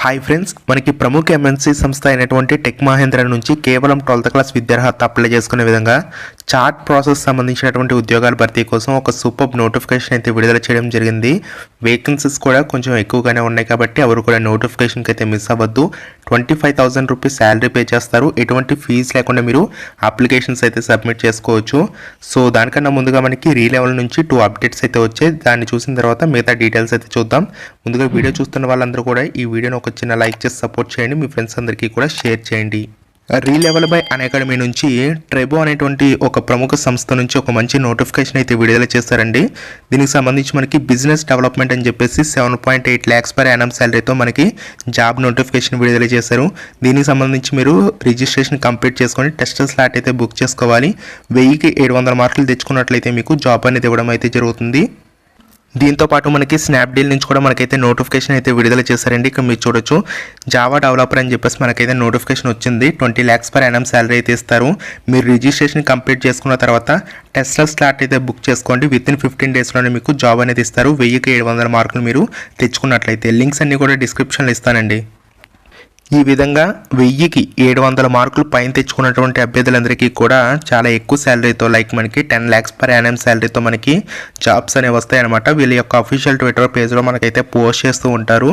Hi friends, మనకి ప్రముఖ MNC సంస్థ అయినటువంటి టెక్ మహేంద్ర నుంచి కేవలం 12th క్లాస్ విద్యార్హత అప్లై చేసుకునే విధంగా చార్ట్ ప్రాసెస్ సంబంధించినటువంటి ఉద్యోగాల భర్తీ కోసం ఒక సూపర్ నోటిఫికేషన్ అయితే విడుదల చేయడం జరిగింది. వేకెన్సీస్ కూడా కొంచెం ఎక్కువగానే ఉన్నాయి కాబట్టి ఎవరు కూడా నోటిఫికేషన్కి అయితే మిస్ అవ్వద్దు. 25,000 రూపీస్ శాలరీ పే చేస్తారు. ఎటువంటి ఫీజు లేకుండా మీరు అప్లికేషన్స్ అయితే సబ్మిట్ చేసుకోవచ్చు. సో దానికన్నా ముందుగా మనకి రీలెవెల్ నుంచి 2 అప్డేట్స్ అయితే వచ్చాయి. దాన్ని చూసిన తర్వాత మిగతా డీటెయిల్స్ అయితే చూద్దాం. ముందుగా వీడియో చూస్తున్న వాళ్ళందరూ కూడా ఈ వీడియోని ఒక చిన్న లైక్ చేసి సపోర్ట్ చేయండి. మీ ఫ్రెండ్స్ అందరికీ కూడా షేర్ చేయండి. రీలెవెల్ బై అకాడమీ నుంచి ట్రెబో అనేటువంటి ఒక ప్రముఖ సంస్థ నుంచి ఒక మంచి నోటిఫికేషన్ అయితే విడుదల చేస్తారండి. దీనికి సంబంధించి మనకి బిజినెస్ డెవలప్మెంట్ అని చెప్పేసి 7.8 lakhs per annum శాలరీతో మనకి జాబ్ నోటిఫికేషన్ విడుదల చేశారు. దీనికి సంబంధించి మీరు రిజిస్ట్రేషన్ కంప్లీట్ చేసుకొని టెస్ట్ స్లాట్ అయితే బుక్ చేసుకోవాలి. 1000కి 700 మార్కులు తెచ్చుకున్నట్లయితే మీకు జాబ్ అనేది ఇవ్వడం అయితే జరుగుతుంది. దీంతో పాటు మనకి స్నాప్డీల్ నుంచి కూడా మనకైతే నోటిఫికేషన్ అయితే విడుదల చేశారండి. ఇక్కడ మీరు చూడొచ్చు, జావా డెవలపర్ అని చెప్పేసి మనకైతే నోటిఫికేషన్ వచ్చింది. 20 lakhs per annum శాలరీ అయితే ఇస్తారు. మీరు రిజిస్ట్రేషన్ కంప్లీట్ చేసుకున్న తర్వాత టెస్ట్ స్లాట్ అయితే బుక్ చేసుకోండి. వితిన్ 15 daysలోనే మీకు జాబ్ అనేది ఇస్తారు. 1000కి 700 మార్కులు మీరు తెచ్చుకున్నట్లయితే. లింక్స్ అన్ని కూడా డిస్క్రిప్షన్లో ఇస్తానండి. ఈ విధంగా 1000కి 700 మార్కులు పైన తెచ్చుకున్నటువంటి అభ్యర్థులందరికీ కూడా చాలా ఎక్కువ శాలరీతో లైక్ మనకి 10 lakhs per annum శాలరీతో మనకి జాబ్స్ అనేవి వస్తాయి అన్నమాట. వీళ్ళ యొక్క అఫీషియల్ ట్విట్టర్ పేజ్లో మనకైతే పోస్ట్ చేస్తూ ఉంటారు.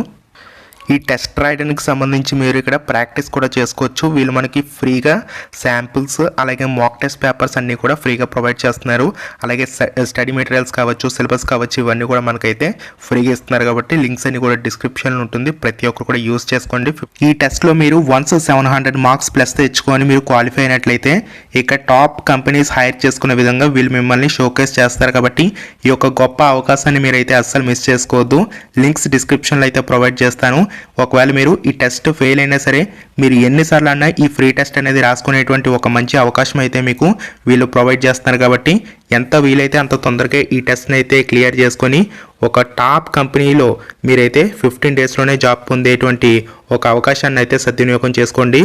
ఈ టెస్ట్ రాయడానికి సంబంధించి మీరు ఇక్కడ ప్రాక్టీస్ కూడా చేసుకోవచ్చు. వీళ్ళు మనకి ఫ్రీగా శాంపిల్స్ అలాగే మాక్ టెస్ట్ పేపర్స్ అన్నీ కూడా ఫ్రీగా ప్రొవైడ్ చేస్తున్నారు. అలాగే స్టడీ మెటీరియల్స్ కావచ్చు, సిలబస్ కావచ్చు, ఇవన్నీ కూడా మనకైతే ఫ్రీగా ఇస్తున్నారు. కాబట్టి లింక్స్ అన్ని కూడా డిస్క్రిప్షన్లో ఉంటుంది. ప్రతి ఒక్కరు కూడా యూజ్ చేసుకోండి. ఈ టెస్ట్లో మీరు 700 మార్క్స్ ప్లస్ తెచ్చుకొని మీరు క్వాలిఫై అయినట్లయితే ఇక్కడ టాప్ కంపెనీస్ హైర్ చేసుకునే విధంగా వీళ్ళు మిమ్మల్ని షోకేస్ చేస్తారు. కాబట్టి ఈ యొక్క గొప్ప అవకాశాన్ని మీరైతే అస్సలు మిస్ చేసుకోవద్దు. లింక్స్ డిస్క్రిప్షన్లో అయితే ప్రొవైడ్ చేస్తాను. ఒకవేళ మీరు ఈ టెస్ట్ ఫెయిల్ అయినా సరే మీరు ఎన్నిసార్లు అన్నా ఈ ఫ్రీ టెస్ట్ అనేది రాసుకునేటువంటి ఒక మంచి అవకాశం అయితే మీకు వీళ్ళు ప్రొవైడ్ చేస్తున్నారు. కాబట్టి ఎంత వీలైతే అంత తొందరగా ఈ టెస్ట్ని అయితే క్లియర్ చేసుకొని ఒక టాప్ కంపెనీలో మీరైతే 15 daysలోనే జాబ్ పొందేటువంటి ఒక అవకాశాన్ని అయితే సద్వినియోగం చేసుకోండి.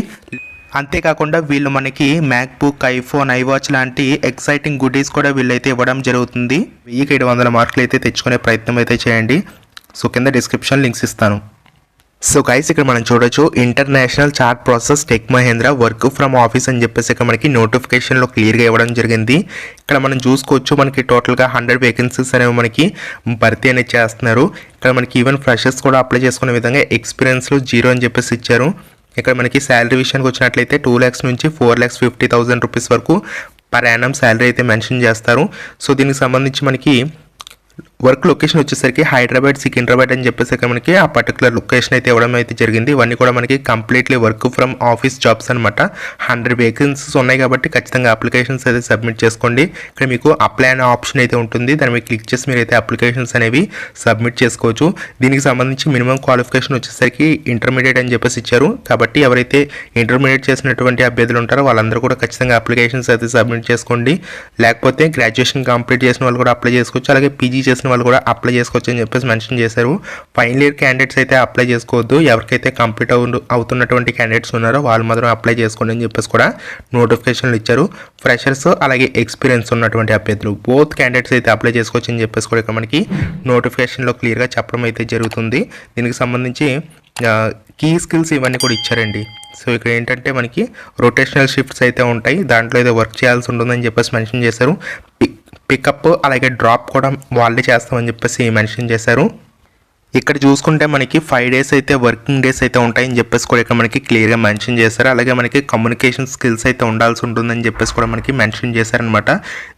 అంతేకాకుండా వీళ్ళు మనకి మ్యాక్బుక్, ఐఫోన్, ఐవాచ్ లాంటి ఎక్సైటింగ్ గుడీస్ కూడా వీళ్ళైతే ఇవ్వడం జరుగుతుంది. 1000కి 700 మార్కులు అయితే తెచ్చుకునే ప్రయత్నం అయితే చేయండి. సో కింద డిస్క్రిప్షన్ లింక్స్ ఇస్తాను. సో గైస్, ఇక్కడ మనం చూడొచ్చు, international chart process tech Mahindra work from office అని చెప్పేసి ఇక్కడ మనకి నోటిఫికేషన్లో క్లియర్గా ఇవ్వడం జరిగింది. ఇక్కడ మనం చూసుకోవచ్చు, మనకి టోటల్గా 100 వేకెన్సీస్ అనేవి మనకి భర్తీ అనేది చేస్తున్నారు. ఇక్కడ మనకి ఈవెన్ ఫ్రెషర్స్ కూడా అప్లై చేసుకునే విధంగా ఎక్స్పీరియన్స్లో 0 అని చెప్పేసి ఇచ్చారు. ఇక్కడ మనకి శాలరీ విషయానికి వచ్చినట్లయితే 2 lakhs నుంచి 4,50,000 రూపీస్ వరకు per annum శాలరీ అయితే మెన్షన్ చేస్తారు. సో దీనికి సంబంధించి మనకి వర్క్ లొకేషన్ వచ్చేసరికి హైదరాబాద్, సికింద్రాబాద్ అని చెప్పేసి ఇక్కడ మనకి ఆ పర్టికులర్ లొకేషన్ అయితే ఇవ్వడం అయితే జరిగింది. ఇవన్నీ కూడా మనకి completely work from office jobs అనమాట. 100 వేకెన్సీస్ ఉన్నాయి కాబట్టి ఖచ్చితంగా అప్లికేషన్స్ అయితే సబ్మిట్ చేసుకోండి. ఇక్కడ మీకు అప్లై అనే ఆప్షన్ అయితే ఉంటుంది. దాన్ని మీరు క్లిక్ చేసి మీరైతే అప్లికేషన్స్ అనేవి సబ్మిట్ చేసుకోవచ్చు. దీనికి సంబంధించి మినిమం క్వాలిఫికేషన్ వచ్చేసరికి ఇంటర్మీడియట్ అని చెప్పేసి ఇచ్చారు. కాబట్టి ఎవరైతే ఇంటర్మీడియట్ చేసినటువంటి అభ్యర్థులు ఉంటారో వాళ్ళందరూ కూడా ఖచ్చితంగా అప్లికేషన్స్ అయితే సబ్మిట్ చేసుకోండి. లేకపోతే గ్రాడ్యుయేషన్ కంప్లీట్ చేసిన వాళ్ళు కూడా అప్లై చేసుకోవచ్చు. అలాగే పీజీ చేసిన వాళ్ళు కూడా అప్లై చేసుకోవచ్చు అని చెప్పేసి మెన్షన్ చేశారు. ఫైనల్ ఇయర్ క్యాండిడేట్స్ అయితే అప్లై చేసుకోవద్దు. ఎవరికైతే కంప్లీట్ అవుతున్నటువంటి క్యాండిడేట్స్ ఉన్నారో వాళ్ళు మాత్రం అప్లై చేసుకోండి అని చెప్పేసి కూడా నోటిఫికేషన్లు ఇచ్చారు. ఫ్రెషర్స్ అలాగే ఎక్స్పీరియన్స్ ఉన్నటువంటి అభ్యర్థులు బోత్ క్యాండిడేట్స్ అయితే అప్లై చేసుకోవచ్చు అని చెప్పేసి కూడా ఇక్కడ మనకి నోటిఫికేషన్లో క్లియర్గా చెప్పడం అయితే జరుగుతుంది. దీనికి సంబంధించి కీ స్కిల్స్ ఇవన్నీ కూడా ఇచ్చారండి. సో ఇక్కడ ఏంటంటే మనకి రొటేషనల్ షిఫ్ట్స్ అయితే ఉంటాయి. దాంట్లో అయితే వర్క్ చేయాల్సి ఉంటుందని చెప్పేసి మెన్షన్ చేశారు. పికప్ అలాగే డ్రాప్ కూడా వాళ్ళే చేస్తామని చెప్పేసి మెన్షన్ చేశారు. ఇక్కడ చూసుకుంటే మనకి 5 days అయితే వర్కింగ్ డేస్ అయితే ఉంటాయని చెప్పేసి కూడా ఇక్కడ మనకి క్లియర్గా మెన్షన్ చేశారు. అలాగే మనకి కమ్యూనికేషన్ స్కిల్స్ అయితే ఉండాల్సి ఉంటుందని చెప్పేసి కూడా మనకి మెన్షన్ చేశారనమాట.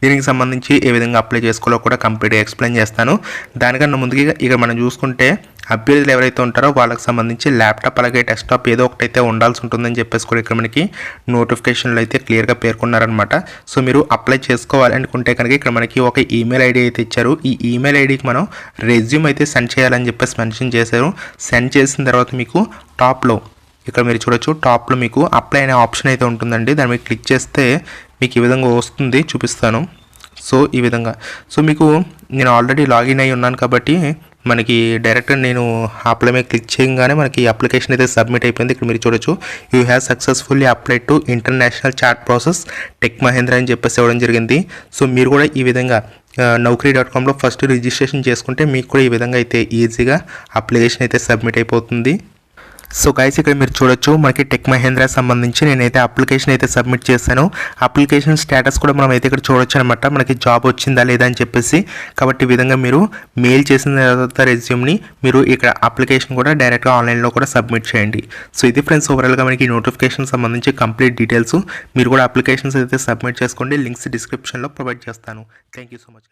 దీనికి సంబంధించి ఏ విధంగా అప్లై చేసుకోవాలో కూడా కంప్లీట్గా ఎక్స్ప్లెయిన్ చేస్తాను. దానికన్నా ముందుగా ఇక్కడ మనం చూసుకుంటే అభ్యర్థులు ఎవరైతే ఉంటారో వాళ్ళకి సంబంధించి ల్యాప్టాప్ అలాగే డెస్క్టాప్ ఏదో ఒకటి అయితే ఉండాల్సి ఉంటుందని చెప్పేసి కూడా ఇక్కడ మనకి నోటిఫికేషన్లో అయితే క్లియర్గా పేర్కొన్నారనమాట. సో మీరు అప్లై చేసుకోవాలి అనుకుంటే కనుక ఇక్కడ మనకి ఒక ఈమెయిల్ ఐడి అయితే ఇచ్చారు. ఈ ఈమెయిల్ ఐడికి మనం రెజ్యూమ్ అయితే సెండ్ చేయాలని చెప్పేసి మెన్షన్ చేశారు. సెండ్ చేసిన తర్వాత మీకు టాప్లో ఇక్కడ మీరు చూడొచ్చు, టాప్లో మీకు అప్లై అనే ఆప్షన్ అయితే ఉంటుందండి. దాని మీద క్లిక్ చేస్తే మీకు ఈ విధంగా వస్తుంది, చూపిస్తాను. సో ఈ విధంగా మీకు నేను ఆల్రెడీ లాగిన్ అయి ఉన్నాను కాబట్టి మనకి డైరెక్ట్గా నేను అప్లై మీద క్లిక్ చేయగానే మనకి అప్లికేషన్ అయితే సబ్మిట్ అయిపోయింది. ఇక్కడ మీరు చూడొచ్చు, you have successfully applied to international chart process tech Mahindra అని చెప్పేసి ఇవ్వడం జరిగింది. సో మీరు కూడా ఈ విధంగా naukri.comలో ఫస్ట్ రిజిస్ట్రేషన్ చేసుకుంటే మీకు కూడా ఈ విధంగా అయితే ఈజీగా అప్లికేషన్ అయితే సబ్మిట్ అయిపోతుంది. సో గైస్ ఇక్కడ మీరు చూడొచ్చు మనకి టెక్ మహేంద్ర సంబంధించి నేనైతే అప్లికేషన్ అయితే సబ్మిట్ చేశాను. అప్లికేషన్ స్టేటస్ కూడా మనం అయితే ఇక్కడ చూడొచ్చు అనమాట, మనకి జాబ్ వచ్చిందా లేదా అని చెప్పేసి. కాబట్టి ఈ విధంగా మీరు మెయిల్ చేసిన తర్వాత రెజ్యూమ్ని మీరు ఇక్కడ అప్లికేషన్ కూడా డైరెక్ట్గా ఆన్లైన్లో కూడా సబ్మిట్ చేయండి. సో ఇది ఫ్రెండ్స్ ఓవరాల్గా మనకి నోటిఫికేషన్ సంబంధించి కంప్లీట్ డీటెయిల్స్. మీరు కూడా అప్లికేషన్స్ అయితే సబ్మిట్ చేసుకోండి, లింక్స్ డిస్క్రిప్షన్లో ప్రొవైడ్ చేస్తాను. Thank you so much.